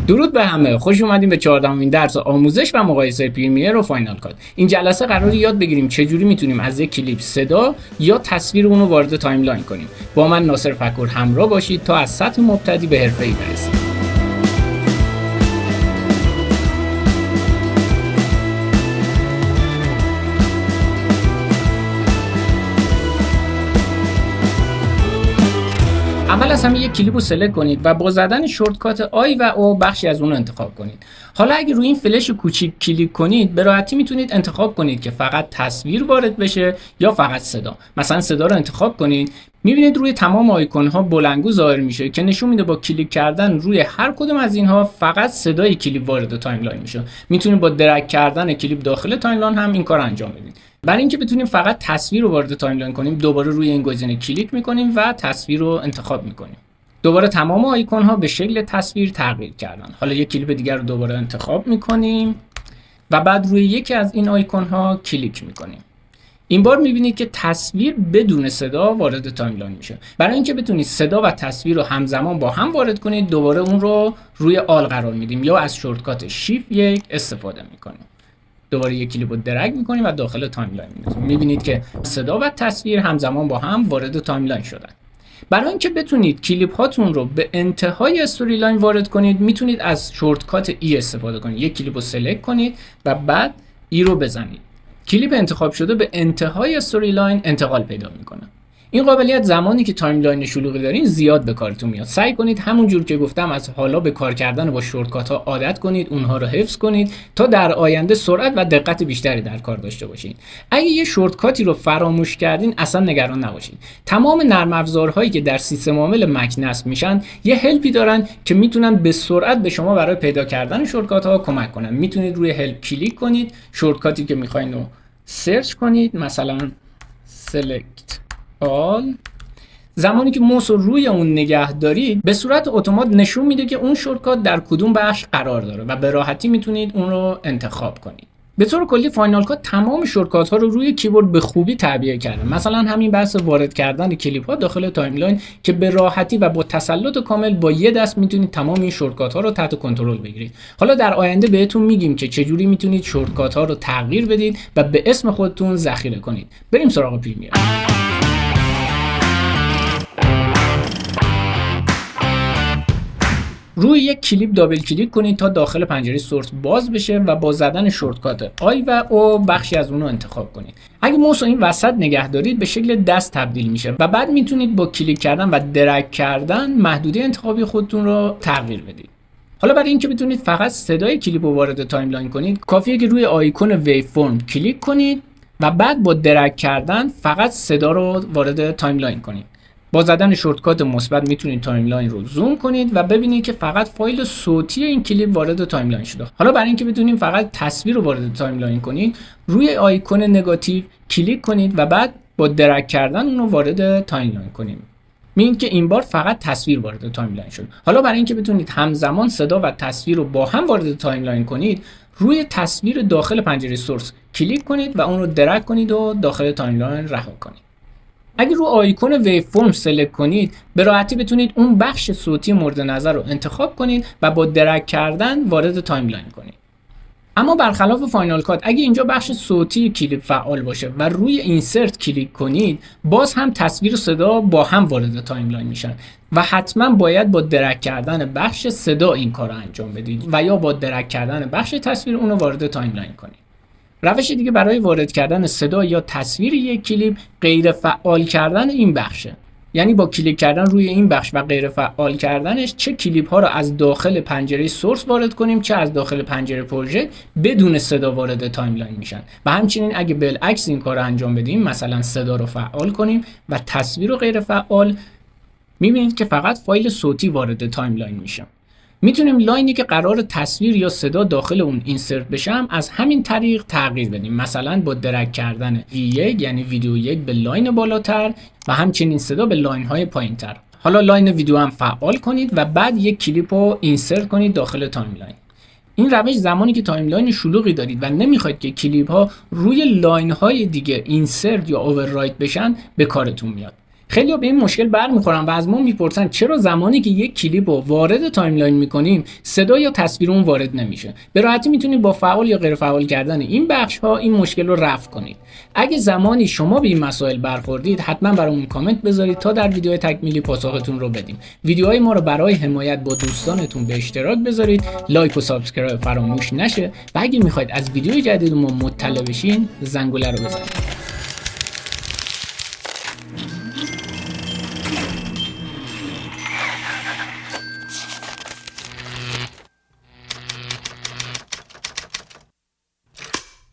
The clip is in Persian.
درود به همه، خوش اومدیم به 14مین درس آموزش و مقایسه پریمیر و فاینال کات. این جلسه قراره یاد بگیریم چجوری میتونیم از یک کلیپ صدا یا تصویر اون رو وارد تایملاین کنیم. با من ناصر فکور همراه باشید تا از سطح مبتدی به حرفه‌ای برسیم. اول از همه یک کلیپ رو سلکت کنید و با زدن شورتکات آی و او بخشی از اون رو انتخاب کنید. حالا اگه روی این فلش کوچیک کلیک کنید به راحتی میتونید انتخاب کنید که فقط تصویر وارد بشه یا فقط صدا. مثلا صدا رو انتخاب کنید. میبینید روی تمام آیکون ها بلندگو ظاهر میشه که نشون میده با کلیک کردن روی هر کدوم از اینها فقط صدای کلیپ وارد تایملاین میشه. میتونید با درگ کردن کلیپ داخل تایملاین هم این کار انجام بدید. برای اینکه بتونیم فقط تصویر رو وارد تایملاین کنیم دوباره روی این گزینه کلیک میکنیم و تصویر رو انتخاب میکنیم. دوباره تمام آیکون ها به شکل تصویر تغییر کردن. حالا یک کلیپ دیگر رو دوباره انتخاب میکنیم و بعد روی یکی از این آیکون ها کلیک میکنیم. این بار میبینید که تصویر بدون صدا وارد تایملاین میشه. برای اینکه بتونید صدا و تصویر رو همزمان با هم وارد کنید دوباره اون رو روی آل قرار میدیم یا از شورتکات شیفت 1 استفاده میکنیم. دوباره یک کلیپ رو درگ میکنیم و داخل تایملاین میذاریم. میبینید که صدا و تصویر همزمان با هم وارد تایملاین شدن. برای اینکه بتونید کلیپ هاتون رو به انتهای استوری لاین وارد کنید میتونید از شورتکات ای استفاده کنید. یک کلیپ رو سلکت کنید و بعد ای رو بزنید. کلیپ انتخاب شده به انتهای استوری لاین انتقال پیدا میکنه. این قابلیت زمانی که تایملاین شلوغی دارین زیاد به کارتون میاد. سعی کنید همون جور که گفتم از حالا به کار کردن با شورتکات ها عادت کنید، اونها رو حفظ کنید تا در آینده سرعت و دقت بیشتری در کار داشته باشید. اگه یه شورتکاتی رو فراموش کردین اصلا نگران نباشید. تمام نرم افزارهایی که در سیستم عامل مک نصب میشن یه هلپی دارن که میتونن به سرعت به شما برای پیدا کردن شورتکات ها کمک کنن. میتونید روی هلپ کلیک کنید، شورتکاتی که میخواین رو سرچ کنید، مثلا select all. زمانی که موس رو روی اون نگه دارید به صورت اتومات نشون میده که اون شورتکات در کدوم بخش قرار داره و به راحتی میتونید اون رو انتخاب کنید. به طور کلی فاینال کات تمام شورتکات ها رو روی کیبورد به خوبی تعبیه کرده. مثلا همین بحث وارد کردن کلیپ ها داخل تایملاین که به راحتی و با تسلط کامل با یه دست میتونید تمام این شورتکات ها رو تحت کنترل بگیرید. حالا در آینده بهتون میگیم که چجوری میتونید شورتکات ها رو تغییر بدید و به اسم خودتون ذخیره کنید. بریم سراغ پریمیر. روی یک کلیپ دابل کلیک کنید تا داخل پنجره سورس باز بشه و با زدن شورتکات آی و او بخشی از اون رو انتخاب کنید. اگه موس این وسط نگه دارید به شکل دست تبدیل میشه و بعد میتونید با کلیک کردن و درگ کردن محدوده انتخابی خودتون رو تغییر بدید. حالا برای اینکه بتونید فقط صدای کلیپ رو وارد تایملاین کنید کافیه که روی آیکون ویو فرم کلیک کنید و بعد با درگ کردن فقط صدا رو وارد تایملاین کنید. با زدن شورتکات مثبت میتونید تایملاین رو زوم کنید و ببینید که فقط فایل صوتی این کلیپ وارد تایملاین شده. حالا برای اینکه بتونیم فقط تصویر رو وارد تایملاین کنید روی آیکون نگاتیو کلیک کنید و بعد با درگ کردن اون رو وارد تایملاین کنید. میبینید که این بار فقط تصویر وارد تایملاین شد. حالا برای اینکه بتونید همزمان صدا و تصویر رو با هم وارد تایملاین کنید روی تصویر داخل پنجره سورس کلیک کنید و اون رو درگ کنید و داخل تایملاین رها کنید. اگر رو آیکون ویو فرم سلکت کنید به راحتی بتونید اون بخش صوتی مورد نظر رو انتخاب کنید و با درگ کردن وارد تایملاین کنید. اما برخلاف فاینال کات اگه اینجا بخش صوتی کلیپ فعال باشه و روی اینسرت کلیک کنید باز هم تصویر و صدا با هم وارد تایملاین میشن و حتما باید با درگ کردن بخش صدا این کار رو انجام بدید و یا با درگ کردن بخش تصویر اون رو وارد تایملاین کنید. روش دیگه برای وارد کردن صدا یا تصویر یک کلیپ غیر فعال کردن این بخشه. یعنی با کلیک کردن روی این بخش و غیر فعال کردنش چه کلیپ ها رو از داخل پنجره سورس وارد کنیم چه از داخل پنجره پروژه بدون صدا وارد تایملاین میشن. و همچنین اگه بالعکس این کار رو انجام بدیم مثلا صدا رو فعال کنیم و تصویر رو غیر فعال میبینید که فقط فایل صوتی وارد تایملاین میشه. میتونیم لاینی که قرار تصویر یا صدا داخل اون اینسرت بشم از همین طریق تغییر بدیم. مثلا با درگ کردن V1 یعنی ویدیو 1 به لاین بالاتر و همچنین صدا به لاین های پایین تر. حالا لاین ویدیو هم فعال کنید و بعد یک کلیپ رو اینسرت کنید داخل تایملاین. این روش زمانی که تایملاین شلوغی دارید و نمیخواید که کلیپ ها روی لاین های دیگه اینسرت یا اووررایت بشن به کارتون میاد. خیلی‌ها به این مشکل برمیخورن و از ما میپرسن چرا زمانی که یک کلیپ رو وارد تایملاین میکنیم صدا یا تصویر اون وارد نمیشه. به راحتی میتونید با فعال یا غیر فعال کردن این بخش ها این مشکل رو رفع کنید. اگه زمانی شما به این مسائل برخوردید حتما برامون کامنت بذارید تا در ویدیو تکمیلی پاسختون رو بدیم. ویدیوهای ما رو برای حمایت با دوستانتون به اشتراک بذارید، لایک و سابسکرایب فراموش نشه و اگه میخواید از ویدیو جدید ما مطلع بشین زنگوله رو بزنید.